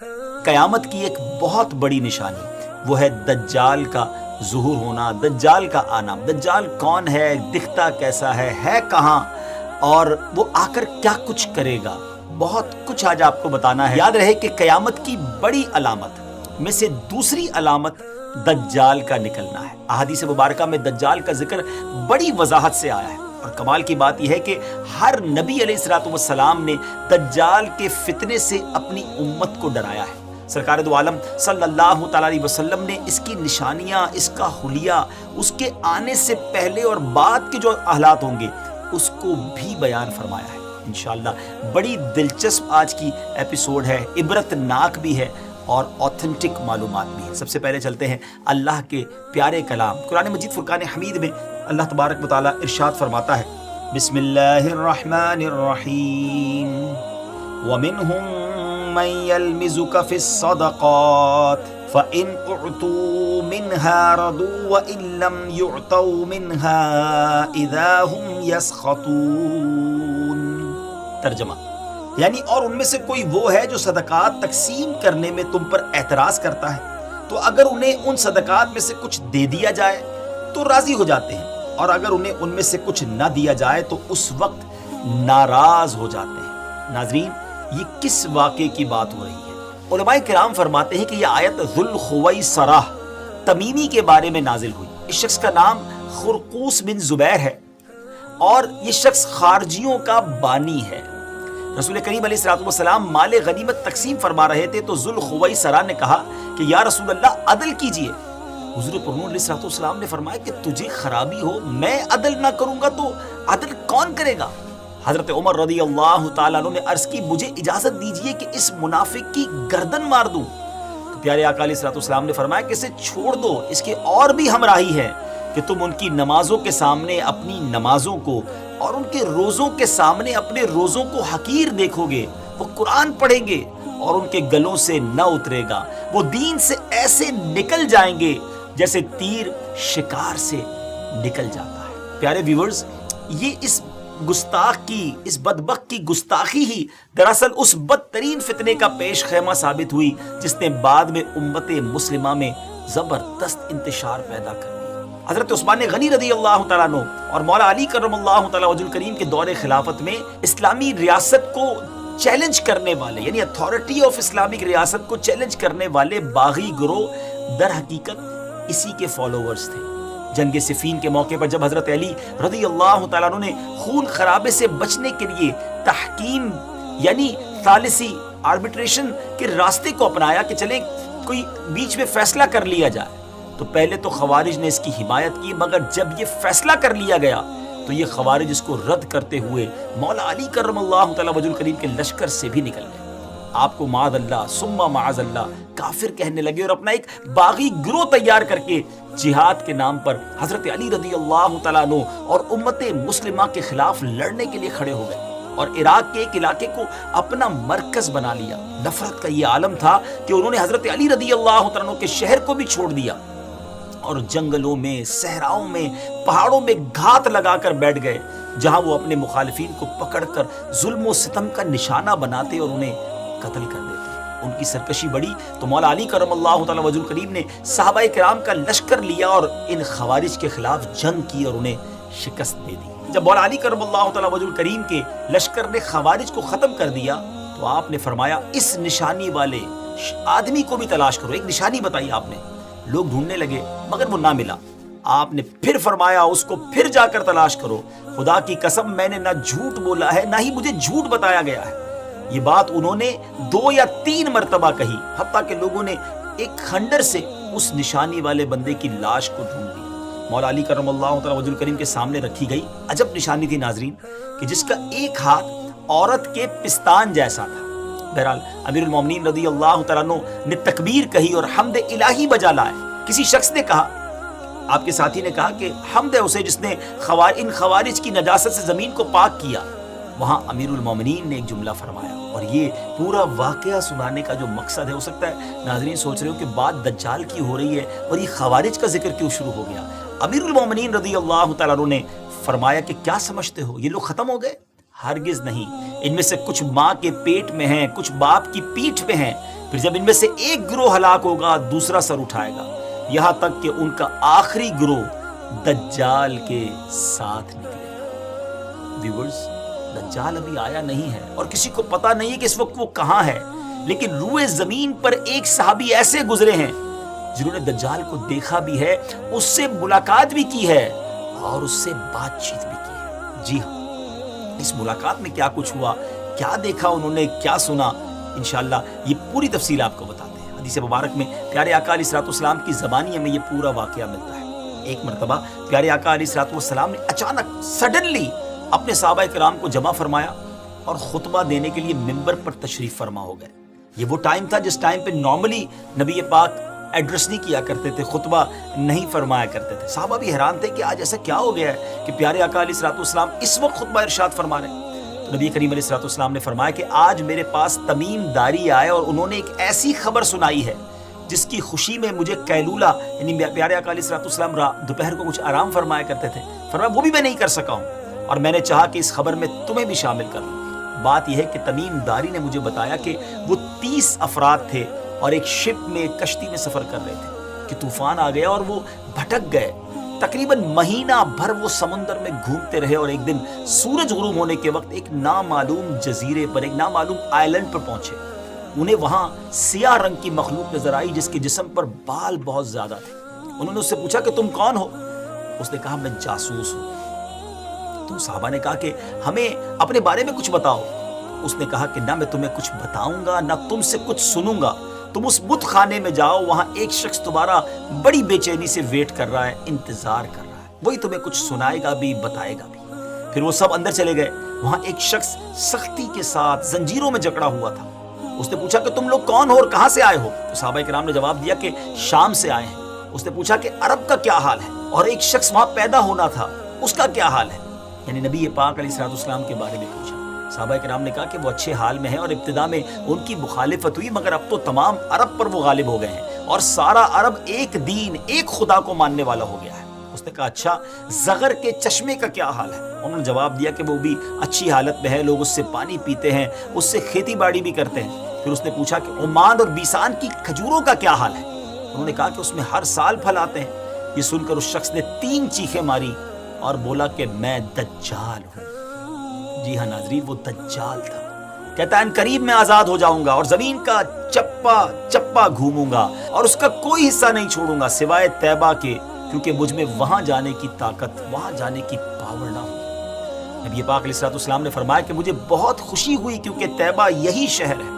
قیامت کی ایک بہت بڑی نشانی وہ ہے دجال کا ظہور ہونا، دجال کا آنا۔ دجال کون ہے، دکھتا کیسا ہے کہاں، اور وہ آ کر کیا کچھ کرے گا، بہت کچھ آج آپ کو بتانا ہے۔ یاد رہے کہ قیامت کی بڑی علامت میں سے دوسری علامت دجال کا نکلنا ہے۔ احادیث مبارکہ میں دجال کا ذکر بڑی وضاحت سے آیا ہے، اور کمال کی بات یہ ہے کہ ہر نبی علیہ الصلوۃ والسلام نے دجال کے فتنے سے اپنی امت کو ڈرایا ہے۔ سرکار دو عالم صلی اللہ تعالی علیہ وسلم نے اس کی نشانیاں، اس کا حلیہ، اس کے آنے سے پہلے اور بعد کے جو حالات ہوں گے اس کو بھی بیان فرمایا ہے۔ انشاءاللہ بڑی دلچسپ آج کی ایپیسوڈ ہے، عبرت ناک بھی ہے اور اوتھنٹک معلومات بھی ہے۔ سب سے پہلے چلتے ہیں اللہ کے پیارے کلام قرآن مجید فرقان حمید میں۔ اللہ تبارک و تعالی ارشاد فرماتا ہے، بسم اللہ الرحمن الرحیم، وَمِنْهُمْ مَنْ يَلْمِزُكَ فِي الصَّدَقَاتِ فَإِنْ أُعْطُوا مِنْهَا رَضُوا وَإِنْ لَمْ يُعْطَوْا مِنْهَا إِذَا هُمْ يَسْخَطُونَ۔ ترجمہ یعنی اور ان میں سے کوئی وہ ہے جو صدقات تقسیم کرنے میں تم پر اعتراض کرتا ہے، تو اگر انہیں ان صدقات میں سے کچھ دے دیا جائے تو راضی ہو جاتے ہیں، اور اگر انہیں ان میں سے کچھ نہ دیا جائے تو اس وقت ناراض ہو جاتے ہیں۔ ناظرین، یہ کس واقعے کی بات ہو رہی ہے؟ علماء کرام فرماتے ہیں کہ یہ آیت ذو الخویصرہ تمیمی کے بارے میں نازل ہوئی۔ اس شخص کا نام خرقوس بن زبیر ہے، اور یہ شخص خارجیوں کا بانی ہے۔ رسول کریم علیہ الصلوۃ والسلام مال غنیمت تقسیم فرما رہے تھے تو ذو الخویصرہ نے کہا کہ یا رسول اللہ عدل کیجئے۔ حضور پرنور علیہ الصلوۃ والسلام نے فرمایا کہ تجھے خرابی ہو، میں عدل نہ کروں گا تو عدل کون کرے گا؟ حضرت عمر رضی اللہ تعالیٰ عنہ نے عرض کی، مجھے اجازت دیجئے کہ اس منافق کی گردن مار دوں۔ تو پیارے آقا علیہ الصلوۃ والسلام نے فرمایا کہ اسے چھوڑ دو، اس کے اور بھی ہمراہی ہے کہ تم ان کی نمازوں کے سامنے اپنی نمازوں کو اور ان کے روزوں کے سامنے اپنے روزوں کو حقیر دیکھو گے۔ وہ قرآن پڑھیں گے اور ان کے گلوں سے نہ اترے گا، وہ دین سے ایسے نکل جائیں گے جیسے تیر شکار سے نکل جاتا ہے۔ پیارے ویورز، یہ اس گستاخ کی، اس بدبخت کی گستاخی ہی دراصل اس بدترین فتنے کا پیش خیمہ ثابت ہوئی جس نے بعد میں امت مسلمہ میں زبردست انتشار پیدا کر دیا۔ حضرت عثمان غنی رضی اللہ تعالیٰ عنہ اور مولا علی کرم اللہ تعالیٰ وجہ الکریم کے دور خلافت میں اسلامی ریاست کو چیلنج کرنے والے، یعنی اتھارٹی آف اسلامک ریاست کو چیلنج کرنے والے باغی گروہ در حقیقت اسی کے فالوورز تھے۔ جنگ صفین کے موقع پر جب حضرت علی رضی اللہ تعالیٰ عنہ نے خون خرابے سے بچنے کے لیے تحکیم یعنی ثالثی آربیٹریشن کے راستے کو اپنایا کہ چلیں کوئی بیچ میں فیصلہ کر لیا جائے، تو پہلے تو خوارج نے اس کی حمایت کی، مگر جب یہ فیصلہ کر لیا گیا تو یہ خوارج اس کو رد کرتے ہوئے مولا علی کرم اللہ تعالیٰ وجہ الکریم کے لشکر سے بھی نکل گئے۔ آپ کو معاذ اللہ ثم معاذ اللہ کافر کہنے لگے اور اپنا ایک باغی گروہ تیار کر کے جہاد کے نام پر حضرت علی رضی اللہ تعالیٰ عنہ اور امت مسلمہ کے خلاف لڑنے کے لیے کھڑے ہو گئے، اور عراق کے ایک علاقے کو اپنا مرکز بنا لیا۔ نفرت کا یہ عالم تھا کہ انہوں نے حضرت علی رضی اللہ تعالیٰ عنہ کے شہر کو بھی چھوڑ دیا، اور جنگلوں میں، صحراؤں میں، پہاڑوں میں گھات لگا کر بیٹھ گئے، جہاں وہ اپنے مخالفین کو پکڑ کر ظلم و ستم کا نشانہ بناتے اور انہیں قتل کر دیتے۔ ان کی سرکشی بڑی تو مولا علی کرم اللہ تعالیٰ وجہ الکریم نے صحابہ کرام کا لشکر لیا اور ان خوارج کے خلاف جنگ کی اور انہیں شکست دے دی۔ جب مولا علی کرم اللہ تعالیٰ وجہ الکریم کے لشکر نے خوارج کو ختم کر دیا تو آپ نے فرمایا اس نشانی والے آدمی کو بھی تلاش کرو۔ ایک نشانی بتائی آپ نے، لوگ ڈھونڈنے لگے مگر وہ نہ ملا۔ آپ نے پھر فرمایا اس کو پھر جا کر تلاش کرو، خدا کی قسم میں نے نہ جھوٹ بولا ہے نہ ہی مجھے جھوٹ بتایا گیا ہے۔ یہ بات انہوں نے 2 یا 3 مرتبہ کہی، حتیٰ کہ لوگوں نے ایک کھنڈر سے اس نشانی والے بندے کی لاش کو ڈھونڈ لیا۔ مولا علی کرم اللہ تعالیٰ وجہ الکریم کے سامنے رکھی گئی عجب نشانی تھی ناظرین، کہ جس کا ایک ہاتھ عورت کے پستان جیسا تھا۔ بہرحال امیر المومنین رضی اللہ تعالیٰ عنہ نے تکبیر کہی اور حمد الہی بجا لائے۔ کسی شخص نے کہا، آپ کے ساتھی نے کہا کہ حمد ہے اسے جس نے ان خوارج کی نجاست سے زمین کو پاک کیا۔ وہاں امیر المومنین نے ایک جملہ فرمایا، اور یہ پورا واقعہ سنانے کا جو مقصد ہے، ہو سکتا ہے ناظرین سوچ رہے ہو کہ بات دجال کی ہو رہی ہے اور یہ خوارج کا ذکر کیوں شروع ہو گیا۔ امیر المومنین رضی اللہ تعالیٰ عنہ نے فرمایا کہ کیا سمجھتے ہو یہ لوگ ختم ہو گئے؟ ہرگز نہیں، ان میں سے کچھ ماں کے پیٹ میں ہیں، کچھ باپ کی پیٹھ میں ہیں، پھر جب ان میں سے ایک گروہ ہلاک ہوگا دوسرا سر اٹھائے گا، یہاں تک کہ ان کا آخری گروہ دجال کے ساتھ نکلے گا۔ ویورز، دجال ابھی آیا نہیں ہے اور کسی کو پتا نہیں ہے کہ اس وقت وہ کہاں ہے، لیکن روئے زمین پر ایک صحابی ایسے گزرے ہیں جنہوں نے دجال کو دیکھا بھی ہے، اس سے ملاقات بھی کی ہے اور اس سے بات چیت بھی کی ہے۔ جی ہاں، اس ملاقات میں کیا کچھ ہوا، کیا دیکھا انہوں نے، کیا سنا، انشاءاللہ یہ پوری تفصیل آپ کو بتاتے ہیں۔ حدیث مبارک میں پیارے آقا علیہ الصلوۃ والسلام کی زبانی میں یہ پورا واقعہ ملتا ہے۔ ایک مرتبہ پیارے آقا علیہ الصلوۃ والسلام نے اچانک سڈنلی اپنے صحابہ کرام کو جمع فرمایا اور خطبہ دینے کے لیے ممبر پر تشریف فرما ہو گئے۔ یہ وہ ٹائم تھا جس ٹائم پہ نارملی نبی پاک ایڈریس نہیں کیا کرتے تھے، خطبہ نہیں فرمایا کرتے تھے۔ صحابہ بھی حیران تھے کہ آج ایسا کیا ہو گیا ہے کہ پیارے آقا علیہ الصلوۃ والسلام اس وقت خطبہ ارشاد فرما رہے ہیں۔ تو نبی کریم علیہ الصلوۃ والسلام نے فرمایا کہ آج میرے پاس تمیم داری آئے اور انہوں نے ایک ایسی خبر سنائی ہے جس کی خوشی میں مجھے قیلولہ، یعنی پیارے آقا علیہ الصلوۃ والسلام دوپہر کو کچھ آرام فرمایا کرتے تھے، فرمایا وہ بھی میں نہیں کر سکا ہوں اور میں نے چاہا کہ اس خبر میں تمہیں بھی شامل کر لوں۔ بات یہ ہے کہ تمیم داری نے مجھے بتایا کہ وہ 30 افراد تھے اور ایک شپ میں، ایک کشتی میں سفر کر رہے تھے کہ طوفان آ گیا اور وہ بھٹک گئے۔ تقریباً مہینہ بھر وہ سمندر میں گھومتے رہے اور ایک دن سورج غروب ہونے کے وقت ایک نامعلوم جزیرے پر، ایک نامعلوم آئلینڈ پر پہنچے۔ انہیں وہاں سیاہ رنگ کی مخلوق نظر آئی جس کے جسم پر بال بہت زیادہ تھے۔ انہوں نے اس سے پوچھا کہ تم کون ہو؟ اس نے کہا میں جاسوس ہوں۔ تو صحابہ نے کہا کہ ہمیں اپنے بارے میں کچھ بتاؤ۔ اس نے کہا کہ نہ میں تمہیں کچھ بتاؤں گا نہ تم سے کچھ سنوں گا، تم اس بت خانے میں جاؤ، وہاں ایک شخص تمہارا بڑی بے چینی سے ویٹ کر رہا ہے، انتظار کر رہا ہے، وہی تمہیں کچھ سنائے گا بھی، بتائے گا بھی۔ پھر وہ سب اندر چلے گئے۔ وہاں ایک شخص سختی کے ساتھ زنجیروں میں جکڑا ہوا تھا۔ اس نے پوچھا کہ تم لوگ کون ہو اور کہاں سے آئے ہو؟ تو صحابہ کرام نے جواب دیا کہ شام سے آئے ہیں۔ اس نے پوچھا کہ عرب کا کیا حال ہے؟ اور ایک شخص وہاں پیدا ہونا تھا، اس کا کیا حال ہے؟ یعنی نبی پاک علیہ الصلوۃ والسلام کے بارے میں پوچھا۔ صحابہ کرام نے کہا کہ وہ اچھے حال میں ہیں اور ابتدا میں ان کی مخالفت ہوئی، مگر اب تو تمام عرب پر وہ غالب ہو گئے ہیں اور سارا عرب ایک دین، ایک خدا کو ماننے والا ہو گیا ہے۔ اس نے کہا اچھا زغر کے چشمے کا کیا حال ہے؟ انہوں نے جواب دیا کہ وہ بھی اچھی حالت میں ہے، لوگ اس سے پانی پیتے ہیں، اس سے کھیتی باڑی بھی کرتے ہیں۔ پھر اس نے پوچھا کہ عمان اور بیسان کی کھجوروں کا کیا حال ہے؟ انہوں نے کہا کہ اس میں ہر سال پھل آتے ہیں۔ یہ سن کر اس شخص نے 3 چیخیں ماری اور بولا کہ میں دجال ہوں۔ جی ہاں ناظرین، وہ دجال تھا۔ کہتا ہے ان قریب میں آزاد ہو جاؤں گا اور زمین کا چپا چپا گھوموں گا اور اس کا کوئی حصہ نہیں چھوڑوں گا سوائے طیبہ کے، کیونکہ مجھ میں وہاں جانے کی طاقت، وہاں جانے کی پاور نہ ہوگی۔ نبی پاک علیہ الصلوۃ والسلام نے فرمایا کہ مجھے بہت خوشی ہوئی کیونکہ طیبہ یہی شہر ہے۔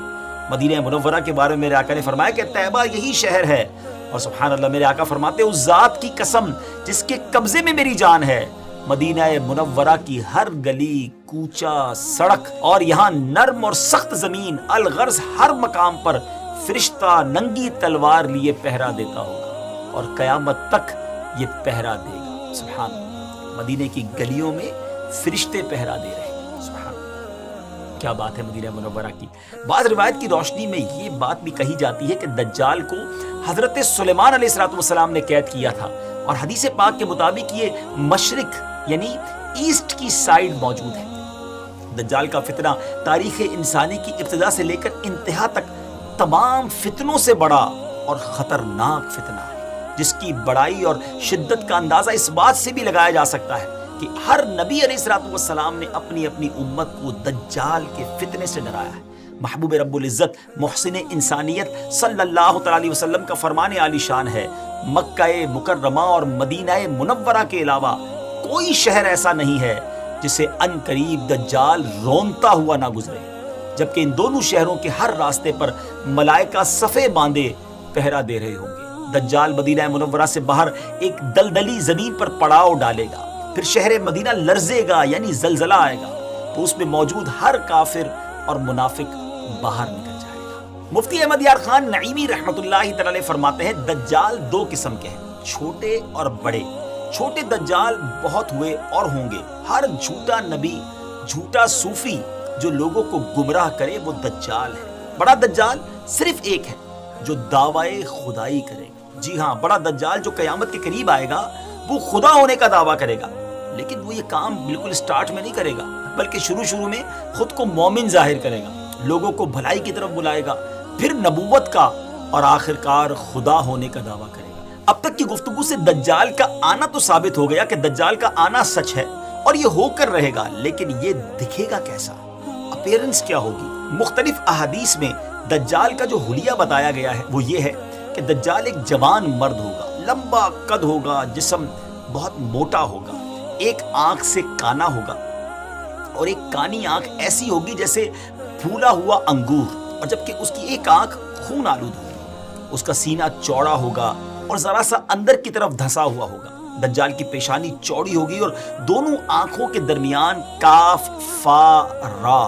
مدینہ منورہ کے بارے میں میرے آقا نے فرمایا کہ طیبہ یہی شہر ہے، اور سبحان اللہ میرے آقا فرماتے ہیں اس ذات کی قسم جس کے قبضے میں میری جان ہے، مدینہ منورہ کی ہر گلی، کوچہ، سڑک اور یہاں نرم اور سخت زمین، الغرض ہر مقام پر فرشتہ ننگی تلوار لیے پہرا دیتا ہوگا اور قیامت تک یہ پہرا دے گا۔ سبحان اللہ، مدینے کی گلیوں میں فرشتے پہرا دے رہے ہیں۔ سبحان اللہ، کیا بات ہے مدینہ منورہ کی۔ بعض روایت کی روشنی میں یہ بات بھی کہی جاتی ہے کہ دجال کو حضرت سلیمان علیہ الصلوۃ والسلام نے قید کیا تھا، اور حدیث پاک کے مطابق یہ مشرق یعنی ایسٹ کی سائیڈ موجود ہے۔ دجال کا فتنہ تاریخ انسانی کی ابتدا سے لے کر انتہا تک تمام فتنوں سے بڑا اور خطرناک فتنہ ہے، جس کی بڑائی اور شدت کا اندازہ اس بات سے بھی لگایا جا سکتا ہے کہ ہر نبی علیہ الصلوۃ والسلام نے اپنی اپنی امت کو دجال کے فتنے سے ڈرایا ہے۔ محبوب رب العزت محسن انسانیت صلی اللہ تعالی علیہ وسلم کا فرمان عالی شان ہے، مکہ مکرمہ اور مدینہ منورہ کے علاوہ کوئی شہر ایسا نہیں ہے جسے ان قریب دجال رونتا ہوا نہ گزرے، جبکہ ان دونوں شہروں کے ہر راستے پر ملائکہ صفے باندھے پہرا دے رہے ہوں گے۔ دجال مدینہ منورہ سے باہر ایک دلدلی زمین پر پڑاؤ ڈالے گا، پھر شہر مدینہ لرزے گا یعنی زلزلہ آئے گا، تو اس میں موجود ہر کافر اور منافق باہر نکل جائے گا۔ مفتی احمد یار خان نعیمی رحمت اللہ تعالی فرماتے ہیں دجال 2 قسم کے ہیں، چھوٹے اور بڑے۔ چھوٹے دجال بہت ہوئے اور ہوں گے، ہر جھوٹا نبی، جھوٹا صوفی جو لوگوں کو گمراہ کرے وہ دجال ہے۔ بڑا دجال صرف ایک ہے جو دعوی خدائی کرے گا۔ جی ہاں، بڑا دجال جو قیامت کے قریب آئے گا وہ خدا ہونے کا دعویٰ کرے گا، لیکن وہ یہ کام بالکل سٹارٹ میں نہیں کرے گا، بلکہ شروع میں خود کو مومن ظاہر کرے گا، لوگوں کو بھلائی کی طرف بلائے گا، پھر نبوت کا اور آخرکار خدا ہونے کا دعویٰ کرے گا۔ اب تک کی گفتگو سے دجال کا آنا تو ثابت ہو گیا کہ دجال کا آنا سچ ہے اور یہ ہو کر رہے گا، لیکن یہ دکھے گا کیسا، اپیرنس کیا ہوگی؟ مختلف احادیث میں دجال کا جو حلیہ بتایا گیا ہے وہ یہ ہے کہ دجال ایک جوان مرد ہوگا، لمبا قد ہوگا، جسم بہت موٹا ہوگا، ایک آنکھ سے کانا ہوگا اور ایک کانی آنکھ ایسی ہوگی جیسے پھولا ہوا انگور، اور جبکہ اس کی ایک آنکھ خون آلود ہوگی۔ اس کا سینہ چوڑا ہوگا اور ذرا سا اندر کی طرف دھسا ہوا ہوگا۔ دجال کی پیشانی چوڑی ہوگی اور دونوں آنکھوں کے درمیان کاف فا را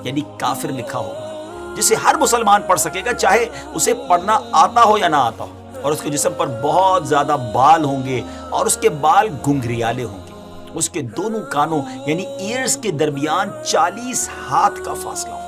یعنی کافر لکھا ہوگا، جسے ہر مسلمان پڑھ سکے گا، چاہے اسے پڑھنا آتا ہو یا نہ آتا ہو۔ اور اس کے جسم پر بہت زیادہ بال ہوں گے اور اس کے بال گھنگریالے ہوں گے۔ اس کے دونوں کانوں یعنی ایئرز کے درمیان 40 ہاتھ کا فاصلہ ہوگا۔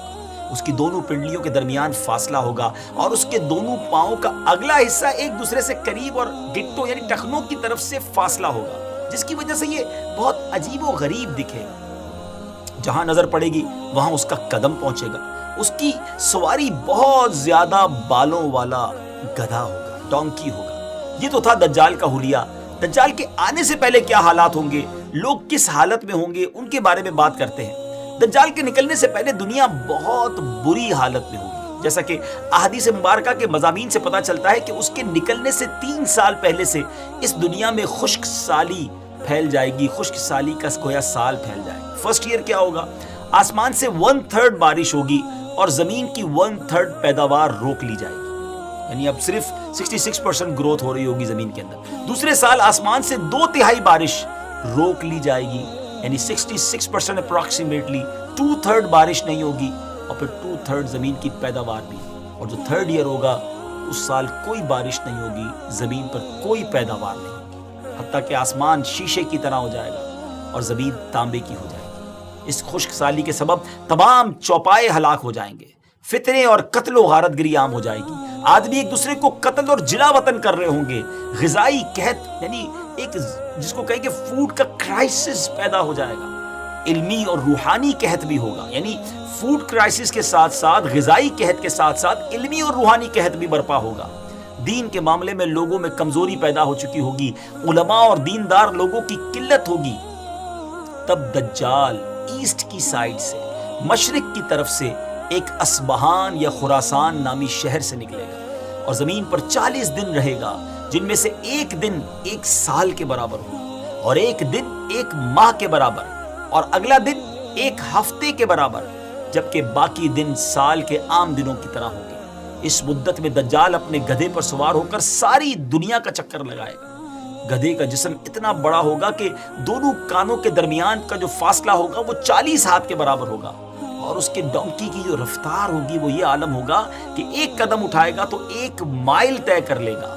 اس کی دونوں پنڈلیوں کے درمیان فاصلہ ہوگا اور اس کے دونوں پاؤں کا اگلا حصہ ایک دوسرے سے قریب اور گٹوں یعنی ٹخنوں کی طرف سے فاصلہ ہوگا، جس کی وجہ سے یہ بہت عجیب و غریب دکھے گا۔ جہاں نظر پڑے گی وہاں اس کا قدم پہنچے گا۔ اس کی سواری بہت زیادہ بالوں والا گدھا ہوگا، ڈونکی ہوگا۔ یہ تو تھا دجال کا حلیہ۔ دجال کے آنے سے پہلے کیا حالات ہوں گے، لوگ کس حالت میں ہوں گے، ان کے بارے میں بات کرتے ہیں۔ دجال کے نکلنے سے پہلے دنیا بہت بری حالت میں ہوگی، جیسا کہ احادیث مبارکہ کے مضامین سے پتہ چلتا ہے کہ اس کے نکلنے سے 3 سال پہلے سے اس دنیا میں خشک سالی پھیل جائے گی، خشک سالی کا گویا سال پھیل جائے گا۔ فرسٹ ایئر کیا ہوگا؟ آسمان سے 1/3 بارش ہوگی اور زمین کی 1/3 پیداوار روک لی جائے گی، یعنی اب صرف 66% گروتھ ہو رہی ہوگی زمین کے اندر۔ دوسرے سال آسمان سے 2/3 بارش روک لی جائے گی، یعنی 66% اپروکسیمیٹلی 2/3 بارش نہیں ہوگی، اور پھر 2/3 زمین کی پیداوار بھی۔ اور جو 3rd ایئر ہوگا اس سال کوئی بارش نہیں ہوگی، زمین پر کوئی پیداوار نہیں ہوگی، حتیٰ کہ آسمان شیشے کی طرح ہو جائے گا اور زمین تانبے کی ہو جائے گی۔ اس خشک سالی کے سبب تمام چوپائے ہلاک ہو جائیں گے، فتنے اور قتل و غارت گری عام ہو جائے گی، آدمی ایک دوسرے کو قتل اور جلا وطن کر رہے ہوں گے، غذائی قحط یعنی ایک جس کو کہیں کہ فوڈ کا کرائسس پیدا ہو جائے گا، علمی اور روحانی قحط بھی ہوگا، یعنی فوڈ کرائسس کے ساتھ ساتھ غذائی قحط کے ساتھ ساتھ علمی اور روحانی قحط بھی برپا ہوگا۔ دین کے معاملے میں لوگوں میں کمزوری پیدا ہو چکی ہوگی، علماء اور دیندار لوگوں کی قلت ہوگی۔ تب دجال ایسٹ کی سائیڈ سے، مشرق کی طرف سے ایک اصبہان یا خراسان نامی شہر سے نکلے گا اور زمین پر 40 دن رہے گا، جن میں سے ایک دن 1 سال کے برابر ہوگا، اور ایک دن 1 ماہ کے برابر، اور اگلا دن 1 ہفتے کے برابر، جبکہ باقی دن سال کے عام دنوں کی طرح ہوں گے۔ اس مدت میں دجال اپنے گدھے پر سوار ہو کر ساری دنیا کا چکر لگائے گا۔ گدھے کا جسم اتنا بڑا ہوگا کہ دونوں کانوں کے درمیان کا جو فاصلہ ہوگا وہ 40 ہاتھ کے برابر ہوگا، اور اس کے ڈونکی کی جو رفتار ہوگی وہ یہ عالم ہوگا کہ 1 قدم اٹھائے گا تو 1 مائل طے کر لے گا،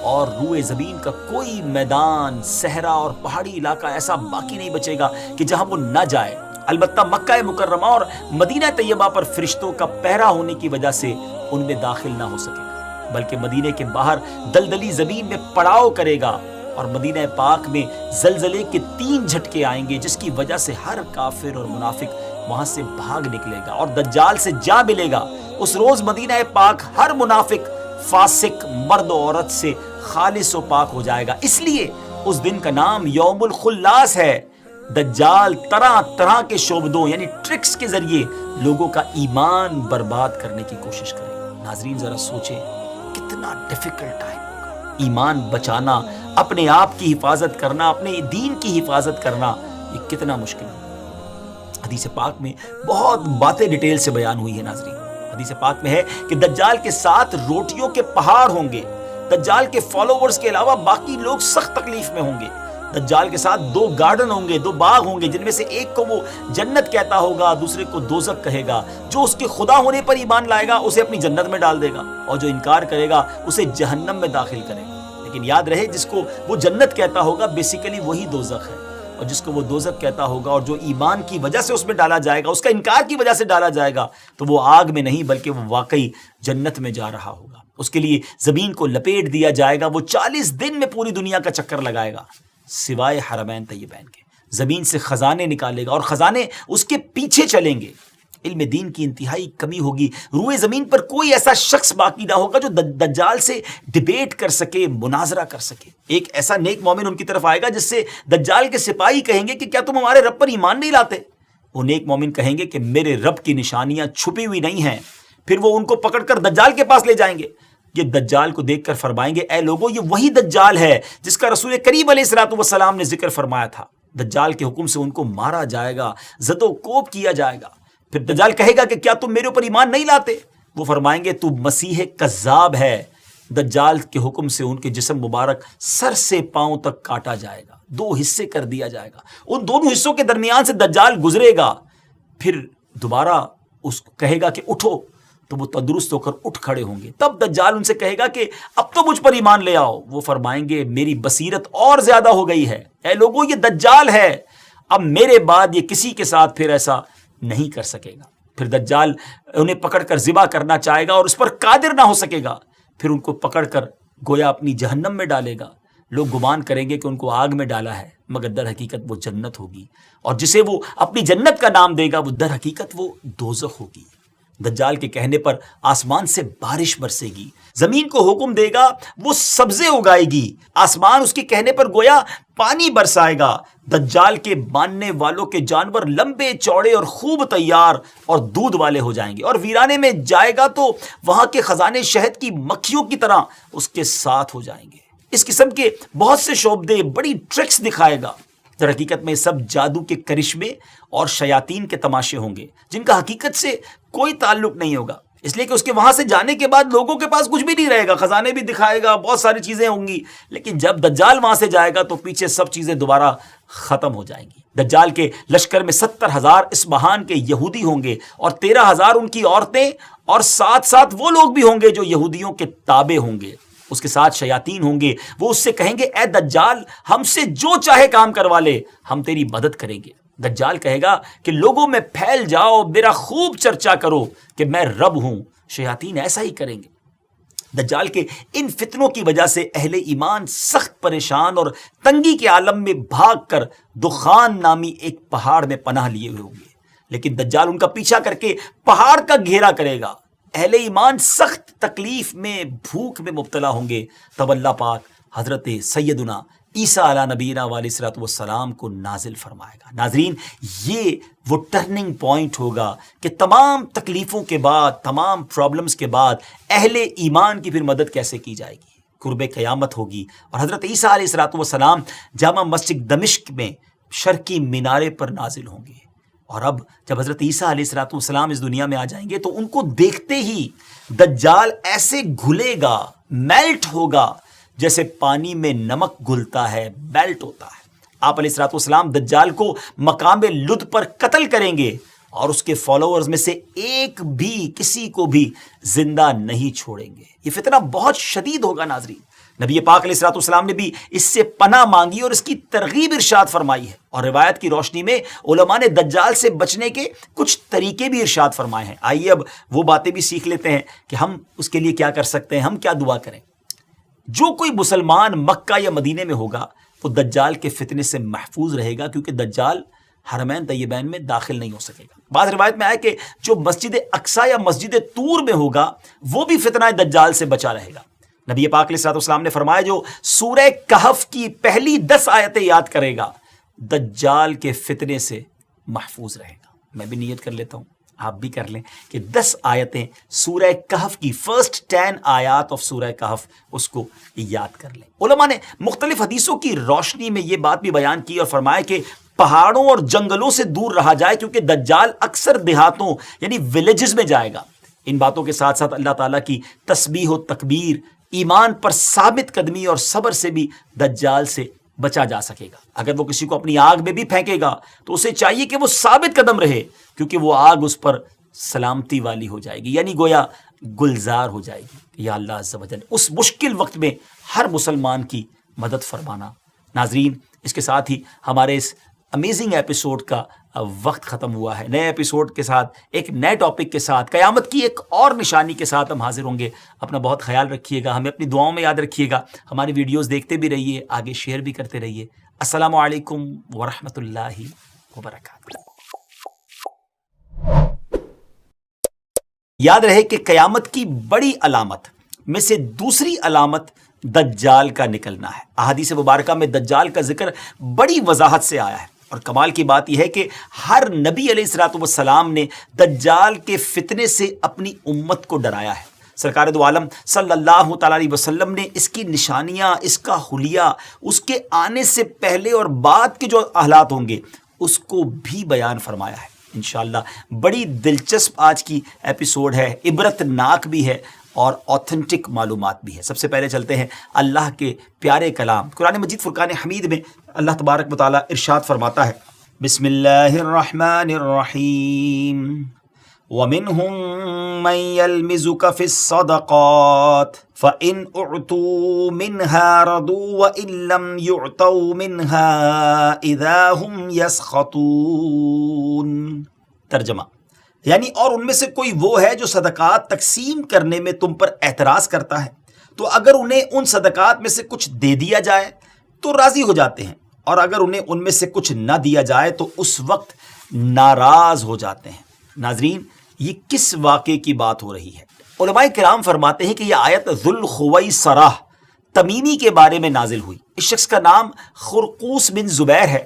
اور روئے زمین کا کوئی میدان، صحرا اور پہاڑی علاقہ ایسا باقی نہیں بچے گا کہ جہاں وہ نہ جائے۔ البتہ مکہ مکرمہ اور مدینہ طیبہ پر فرشتوں کا پہرا ہونے کی وجہ سے ان میں داخل نہ ہو سکے گا، بلکہ مدینے کے باہر دلدلی زمین میں پڑاؤ کرے گا، اور مدینہ پاک میں زلزلے کے 3 جھٹکے آئیں گے، جس کی وجہ سے ہر کافر اور منافق وہاں سے بھاگ نکلے گا اور دجال سے جا ملے گا۔ اس روز مدینہ پاک ہر منافق، فاسق، مرد و عورت سے خالص و پاک ہو جائے گا، اس لیے اس دن کا نام یوم الخلاص ہے۔ دجال طرح طرح کے شعبدوں یعنی ٹرکس کے ذریعے لوگوں کا ایمان برباد کرنے کی کوشش کرے گا۔ ناظرین ذرا سوچیں کتنا ڈیفیکلٹ ٹائم ہوگا۔ ایمان بچانا، اپنے آپ کی حفاظت کرنا، اپنے دین کی حفاظت کرنا، یہ کتنا مشکل ہے۔ حدیث پاک میں بہت باتیں ڈیٹیل سے بیان ہوئی ہے ناظرین۔ حدیث پاک میں ہے کہ دجال کے ساتھ روٹیوں کے پہاڑ ہوں گے۔ دجال کے فالوورز کے علاوہ باقی لوگ سخت تکلیف میں ہوں گے۔ دجال کے ساتھ 2 گارڈن ہوں گے، 2 باغ ہوں گے، جن میں سے ایک کو وہ جنت کہتا ہوگا، دوسرے کو دوزخ کہے گا۔ جو اس کے خدا ہونے پر ایمان لائے گا اسے اپنی جنت میں ڈال دے گا، اور جو انکار کرے گا اسے جہنم میں داخل کرے گا۔ لیکن یاد رہے، جس کو وہ جنت کہتا ہوگا بیسیکلی وہی دوزخ ہے، اور جس کو وہ دوزخ کہتا ہوگا اور جو ایمان کی وجہ سے اس میں ڈالا جائے گا، اس کا انکار کی وجہ سے ڈالا جائے گا، تو وہ آگ میں نہیں بلکہ وہ واقعی جنت میں جا رہا ہوگا۔ اس کے لیے زمین کو لپیٹ دیا جائے گا، وہ 40 دن میں پوری دنیا کا چکر لگائے گا سوائے حرمین طیبین کے۔ زمین سے خزانے نکالے گا اور خزانے اس کے پیچھے چلیں گے۔ علم دین کی انتہائی کمی ہوگی. روئے زمین پر کوئی ایسا شخص باقی نہ ہوگا جو دجال سے ڈیبیٹ کر سکے, مناظرہ کر سکے. ایک ایسا نیک مومن ان کی طرف آئے گا جس سے دجال کے سپاہی کہیں گے کہ کیا تم ہمارے رب پر ایمان نہیں لاتے؟ وہ نیک مومن کہیں گے کہ میرے رب کی نشانیاں چھپی ہوئی نہیں ہیں. پھر وہ ان کو پکڑ کر دجال کے پاس لے جائیں گے. یہ دجال کو دیکھ کر فرمائیں گے اے لوگوں یہ وہی دجال ہے جس کا رسول کریم علیہ الصلوۃ والسلام نے ذکر فرمایا تھا. دجال کے حکم سے ان کو مارا جائے گا, زد و کوب کیا جائے گا. پھر دجال کہے گا کہ کیا تم میرے اوپر ایمان نہیں لاتے؟ وہ فرمائیں گے تو مسیح کذاب ہے. دجال کے حکم سے ان کے جسم مبارک سر سے پاؤں تک کاٹا جائے گا, 2 حصے کر دیا جائے گا. ان دونوں حصوں کے درمیان سے دجال گزرے گا. پھر دوبارہ اس کو کہے گا کہ اٹھو, تو وہ تندرست ہو کر اٹھ کھڑے ہوں گے. تب دجال ان سے کہے گا کہ اب تو مجھ پر ایمان لے آؤ. وہ فرمائیں گے میری بصیرت اور زیادہ ہو گئی ہے, اے لوگوں یہ دجال ہے, اب میرے بعد یہ کسی کے ساتھ پھر ایسا نہیں کر سکے گا. پھر دجال انہیں پکڑ کر ذبح کرنا چاہے گا اور اس پر قادر نہ ہو سکے گا. پھر ان کو پکڑ کر گویا اپنی جہنم میں ڈالے گا. لوگ گمان کریں گے کہ ان کو آگ میں ڈالا ہے, مگر در حقیقت وہ جنت ہوگی, اور جسے وہ اپنی جنت کا نام دے گا وہ در حقیقت وہ دوزخ ہوگی. دجال کے کہنے پر آسمان سے بارش برسے گی, زمین کو حکم دے گا وہ سبزے اگائے گی, آسمان اس کے کہنے پر گویا پانی برسائے گا. دجال کے ماننے والوں کے جانور لمبے چوڑے اور خوب تیار اور دودھ والے ہو جائیں گے, اور ویرانے میں جائے گا تو وہاں کے خزانے شہد کی مکھیوں کی طرح اس کے ساتھ ہو جائیں گے. اس قسم کے بہت سے شعبدے, بڑی ٹرکس دکھائے گا. در حقیقت میں سب جادو کے کرشمے اور شیاطین کے تماشے ہوں گے جن کا حقیقت سے کوئی تعلق نہیں ہوگا, اس لیے کہ اس کے وہاں سے جانے کے بعد لوگوں کے پاس کچھ بھی نہیں رہے گا. خزانے بھی دکھائے گا, بہت ساری چیزیں ہوں گی, لیکن جب دجال وہاں سے جائے گا تو پیچھے سب چیزیں دوبارہ ختم ہو جائیں گی. دجال کے لشکر میں 70,000 اصبہان کے یہودی ہوں گے اور 13,000 ان کی عورتیں, اور ساتھ ساتھ وہ لوگ بھی ہوں گے جو یہودیوں کے تابع ہوں گے. اس کے ساتھ شیاطین ہوں گے, وہ اس سے کہیں گے اے دجال ہم سے جو چاہے کام کروا لے, ہم تیری مدد کریں گے. دجال کہے گا کہ لوگوں میں پھیل جاؤ, میرا خوب چرچا کرو کہ میں رب ہوں. شیاطین ایسا ہی کریں گے. دجال کے ان فتنوں کی وجہ سے اہل ایمان سخت پریشان اور تنگی کے عالم میں بھاگ کر دخان نامی ایک پہاڑ میں پناہ لیے ہوئے ہوں گے, لیکن دجال ان کا پیچھا کر کے پہاڑ کا گھیرا کرے گا. اہل ایمان سخت تکلیف میں, بھوک میں مبتلا ہوں گے. تب اللہ پاک حضرت سیدنا عیسیٰ علیہ نبینا علیہ الصلوۃ والسلام کو نازل فرمائے گا. ناظرین یہ وہ ٹرننگ پوائنٹ ہوگا کہ تمام تکلیفوں کے بعد, تمام پرابلمز کے بعد اہل ایمان کی پھر مدد کیسے کی جائے گی. قرب قیامت ہوگی اور حضرت عیسیٰ علیہ الصلوۃ والسلام جامع مسجد دمشق میں شرقی مینارے پر نازل ہوں گے. اور اب جب حضرت عیسیٰ علیہ الصلوۃ والسلام اس دنیا میں آ جائیں گے تو ان کو دیکھتے ہی دجال ایسے گھلے گا, میلٹ ہوگا جیسے پانی میں نمک گھلتا ہے, میلٹ ہوتا ہے. آپ علیہ الصلوۃ والسلام دجال کو مقام لد پر قتل کریں گے اور اس کے فالوورز میں سے ایک بھی کسی کو بھی زندہ نہیں چھوڑیں گے. یہ فتنہ بہت شدید ہوگا. ناظرین نبی پاک علیہ الصلوۃ والسلام نے بھی اس سے پناہ مانگی اور اس کی ترغیب ارشاد فرمائی ہے, اور روایت کی روشنی میں علماء نے دجال سے بچنے کے کچھ طریقے بھی ارشاد فرمائے ہیں. آئیے اب وہ باتیں بھی سیکھ لیتے ہیں کہ ہم اس کے لیے کیا کر سکتے ہیں, ہم کیا دعا کریں. جو کوئی مسلمان مکہ یا مدینے میں ہوگا وہ دجال کے فتنے سے محفوظ رہے گا, کیونکہ دجال حرمین طیبین میں داخل نہیں ہو سکے گا. بعض روایت میں آیا کہ جو مسجد اقصی یا مسجد طور میں ہوگا وہ بھی فتنہ دجال سے بچا رہے گا. نبی پاک علیہ الصلوۃ والسلام نے فرمایا جو سورہ کہف کی پہلی 10 آیتیں یاد کرے گا دجال کے فتنے سے محفوظ رہے گا. میں بھی نیت کر لیتا ہوں, آپ بھی کر لیں کہ 10 آیتیں سورہ کہف کی, فرسٹ 10 آیات آف سورہ کہف, اس کو یاد کر لیں. علماء نے مختلف حدیثوں کی روشنی میں یہ بات بھی بیان کی اور فرمایا کہ پہاڑوں اور جنگلوں سے دور رہا جائے, کیونکہ دجال اکثر دیہاتوں یعنی ولیجز میں جائے گا. ان باتوں کے ساتھ ساتھ اللہ تعالیٰ کی تسبیح و تکبیر, ایمان پر ثابت قدمی اور صبر سے بھی دجال سے بچا جا سکے گا. اگر وہ کسی کو اپنی آگ میں بھی پھینکے گا تو اسے چاہیے کہ وہ ثابت قدم رہے, کیونکہ وہ آگ اس پر سلامتی والی ہو جائے گی, یعنی گویا گلزار ہو جائے گی. یا اللہ عز و جل اس مشکل وقت میں ہر مسلمان کی مدد فرمانا. ناظرین اس کے ساتھ ہی ہمارے اس امیزنگ ایپیسوڈ کا وقت ختم ہوا ہے. نئے ایپیسوڈ کے ساتھ, ایک نئے ٹاپک کے ساتھ, قیامت کی ایک اور نشانی کے ساتھ ہم حاضر ہوں گے. اپنا بہت خیال رکھیے گا, ہمیں اپنی دعاؤں میں یاد رکھیے گا, ہماری ویڈیوز دیکھتے بھی رہیے, آگے شیئر بھی کرتے رہیے. السلام علیکم ورحمۃ اللہ وبرکاتہ. یاد رہے کہ قیامت کی بڑی علامت میں سے دوسری علامت دجال کا نکلنا ہے۔ احادیث مبارکہ میں دجال کا ذکر بڑی وضاحت سے آیا ہے، اور کمال کی بات یہ ہے کہ ہر نبی علیہ الصلوۃ والسلام نے دجال کے فتنے سے اپنی امت کو ڈرایا ہے۔ سرکار دو عالم صلی اللہ تعالیٰ علیہ وسلم نے اس کی نشانیاں، اس کا حلیہ، اس کے آنے سے پہلے اور بعد کے جو حالات ہوں گے اس کو بھی بیان فرمایا ہے۔ انشاءاللہ بڑی دلچسپ آج کی ایپیسوڈ ہے، عبرت ناک بھی ہے اور اوتھنٹک معلومات بھی ہے۔ سب سے پہلے چلتے ہیں اللہ کے پیارے کلام قرآن مجید فرقان حمید میں۔ اللہ تبارک و تعالیٰ ارشاد فرماتا ہے، بسم اللہ الرحمن الرحیم، وَمِنْهُمْ مَنْ يَلْمِزُكَ فِي الصَّدَقَاتِ فَإِنْ أُعْطُوا مِنْهَا رَضُوا وَإِنْ لَمْ يُعْطَوْا مِنْهَا إِذَا هُمْ يَسْخَطُونَ۔ ترجمہ یعنی اور ان میں سے کوئی وہ ہے جو صدقات تقسیم کرنے میں تم پر اعتراض کرتا ہے، تو اگر انہیں ان صدقات میں سے کچھ دے دیا جائے تو راضی ہو جاتے ہیں، اور اگر انہیں ان میں سے کچھ نہ دیا جائے تو اس وقت ناراض ہو جاتے ہیں۔ ناظرین، یہ کس واقعے کی بات ہو رہی ہے؟ علماء کرام فرماتے ہیں کہ یہ آیت ذوالخویصرہ تمیمی کے بارے میں نازل ہوئی۔ اس شخص کا نام خرقوس بن زبیر ہے،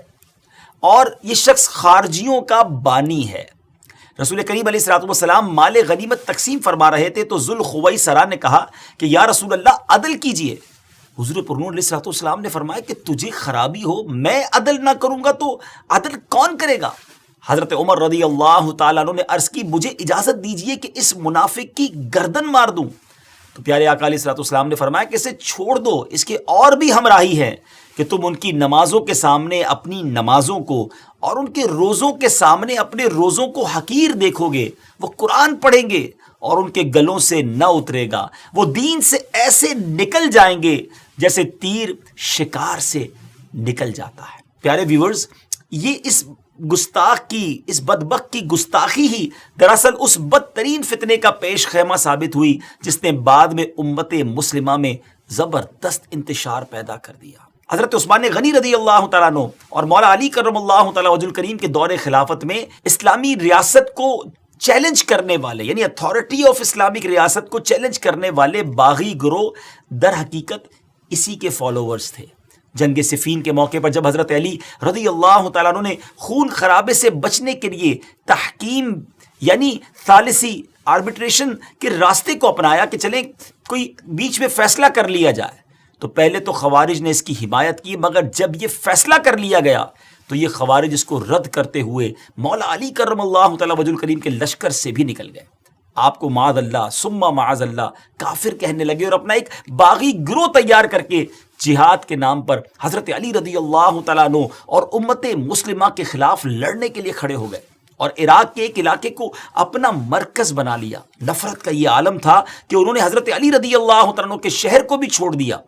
اور یہ شخص خارجیوں کا بانی ہے۔ رسول کریم علیہ الصلوۃ والسلام مال غنیمت تقسیم فرما رہے تھے تو ذوالخویصرہ نے کہا کہ یا رسول اللہ عدل کیجئے۔ حضور پرنور علیہ الصلوۃ والسلام نے فرمایا کہ تجھے خرابی ہو، میں عدل نہ کروں گا تو عدل کون کرے گا؟ حضرت عمر رضی اللہ تعالیٰ عنہ نے عرض کی، مجھے اجازت دیجئے کہ اس منافق کی گردن مار دوں۔ تو پیارے آقا علیہ الصلوۃ والسلام نے فرمایا کہ اسے چھوڑ دو، اس کے اور بھی ہمراہی ہے کہ تم ان کی نمازوں کے سامنے اپنی نمازوں کو اور ان کے روزوں کے سامنے اپنے روزوں کو حقیر دیکھو گے۔ وہ قرآن پڑھیں گے اور ان کے گلوں سے نہ اترے گا، وہ دین سے ایسے نکل جائیں گے جیسے تیر شکار سے نکل جاتا ہے۔ پیارے ویورز، یہ اس گستاخ کی، اس بدبخت کی گستاخی ہی دراصل اس بدترین فتنے کا پیش خیمہ ثابت ہوئی جس نے بعد میں امت مسلمہ میں زبردست انتشار پیدا کر دیا۔ حضرت عثمان غنی رضی اللہ تعالیٰ عنہ اور مولا علی کرم اللہ تعالیٰ وجہ الکریم کے دور خلافت میں اسلامی ریاست کو چیلنج کرنے والے، یعنی اتھارٹی آف اسلامک ریاست کو چیلنج کرنے والے باغی گروہ در حقیقت اسی کے فالوورز تھے۔ جنگ صفین کے موقع پر جب حضرت علی رضی اللہ تعالیٰ عنہ نے خون خرابے سے بچنے کے لیے تحکیم یعنی ثالثی آربیٹریشن کے راستے کو اپنایا کہ چلیں کوئی بیچ میں فیصلہ کر لیا جائے، تو پہلے تو خوارج نے اس کی حمایت کی، مگر جب یہ فیصلہ کر لیا گیا تو یہ خوارج اس کو رد کرتے ہوئے مولا علی کرم اللہ تعالیٰ وجہ الکریم کے لشکر سے بھی نکل گئے۔ آپ کو معاذ اللہ ثم معاذ اللہ کافر کہنے لگے اور اپنا ایک باغی گروہ تیار کر کے جہاد کے نام پر حضرت علی رضی اللہ تعالیٰ عنہ اور امت مسلمہ کے خلاف لڑنے کے لیے کھڑے ہو گئے، اور عراق کے ایک علاقے کو اپنا مرکز بنا لیا۔ نفرت کا یہ عالم تھا کہ انہوں نے حضرت علی رضی اللہ تعالیٰ عنہ کے شہر کو بھی چھوڑ دیا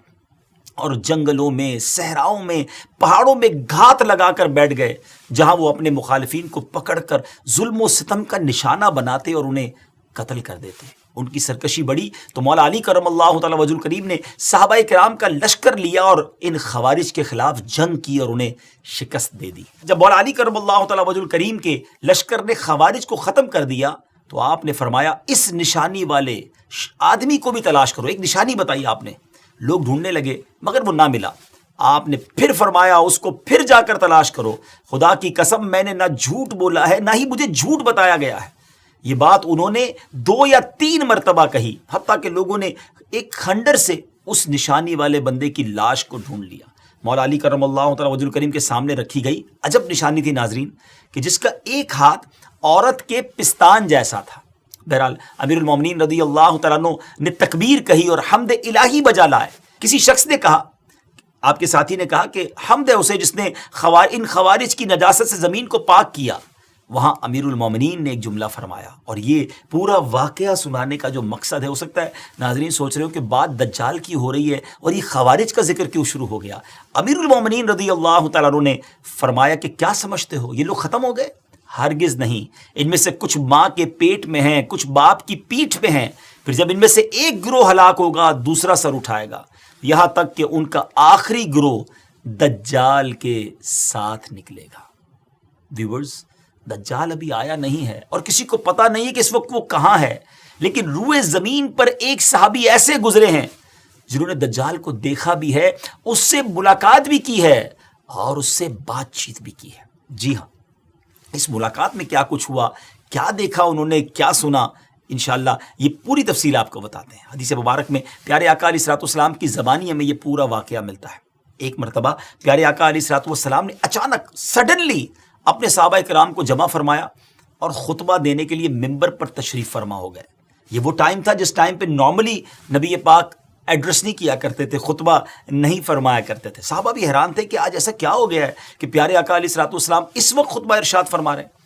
اور جنگلوں میں، صحراؤں میں، پہاڑوں میں گھات لگا کر بیٹھ گئے، جہاں وہ اپنے مخالفین کو پکڑ کر ظلم و ستم کا نشانہ بناتے اور انہیں قتل کر دیتے۔ ان کی سرکشی بڑی تو مولا علی کرم اللہ تعالیٰ وجہ الکریم نے صحابہ کرام کا لشکر لیا اور ان خوارج کے خلاف جنگ کی اور انہیں شکست دے دی۔ جب مولا علی کرم اللہ تعالیٰ وجہ الکریم کے لشکر نے خوارج کو ختم کر دیا تو آپ نے فرمایا اس نشانی والے آدمی کو بھی تلاش کرو، ایک نشانی بتائی آپ نے۔ لوگ ڈھونڈنے لگے مگر وہ نہ ملا۔ آپ نے پھر فرمایا اس کو پھر جا کر تلاش کرو، خدا کی قسم میں نے نہ جھوٹ بولا ہے نہ ہی مجھے جھوٹ بتایا گیا ہے۔ یہ بات انہوں نے 2 یا 3 مرتبہ کہی، حتیٰ کہ لوگوں نے ایک کھنڈر سے اس نشانی والے بندے کی لاش کو ڈھونڈ لیا۔ مولا علی کرم اللہ تعالیٰ وجہ الکریم کے سامنے رکھی گئی عجب نشانی تھی ناظرین، کہ جس کا ایک ہاتھ عورت کے پستان جیسا تھا۔ بہرحال امیر المومنین رضی اللہ تعالیٰ عنہ نے تکبیر کہی اور حمد الہی بجا لائے۔ کسی شخص نے کہا، آپ کے ساتھی نے کہا کہ حمد ہے اسے جس نے ان خوارج کی نجاست سے زمین کو پاک کیا۔ وہاں امیر المومنین نے ایک جملہ فرمایا، اور یہ پورا واقعہ سنانے کا جو مقصد ہے، ہو سکتا ہے ناظرین سوچ رہے ہو کہ بات دجال کی ہو رہی ہے اور یہ خوارج کا ذکر کیوں شروع ہو گیا۔ امیر المومنین رضی اللہ تعالیٰ عنہ نے فرمایا کہ کیا سمجھتے ہو یہ لوگ ختم ہو گئے؟ ہرگز نہیں، ان میں سے کچھ ماں کے پیٹ میں ہیں، کچھ باپ کی پیٹھ میں ہیں، پھر جب ان میں سے ایک گروہ ہلاک ہوگا دوسرا سر اٹھائے گا، یہاں تک کہ ان کا آخری گروہ دجال کے ساتھ نکلے گا۔ ویورز، دجال ابھی آیا نہیں ہے اور کسی کو پتہ نہیں ہے کہ اس وقت وہ کہاں ہے، لیکن روئے زمین پر ایک صحابی ایسے گزرے ہیں جنہوں نے دجال کو دیکھا بھی ہے، اس سے ملاقات بھی کی ہے اور اس سے بات چیت بھی کی ہے۔ جی ہاں، اس ملاقات میں کیا کچھ ہوا، کیا دیکھا انہوں نے، کیا سنا، انشاءاللہ یہ پوری تفصیل آپ کو بتاتے ہیں۔ حدیث مبارک میں پیارے آقا علیہ الصلوۃ والسلام کی زبانی ہمیں یہ پورا واقعہ ملتا ہے۔ ایک مرتبہ پیارے آقا علیہ الصلوۃ والسلام نے اچانک سڈنلی اپنے صحابہ کرام کو جمع فرمایا اور خطبہ دینے کے لیے ممبر پر تشریف فرما ہو گئے۔ یہ وہ ٹائم تھا جس ٹائم پہ نارملی نبی پاک ایڈریس نہیں کیا کرتے تھے، خطبہ نہیں فرمایا کرتے تھے۔ صحابہ بھی حیران تھے کہ آج ایسا کیا ہو گیا ہے کہ پیارے آقا علیہ الصلوۃ والسلام اس وقت خطبہ ارشاد فرما رہے ہیں۔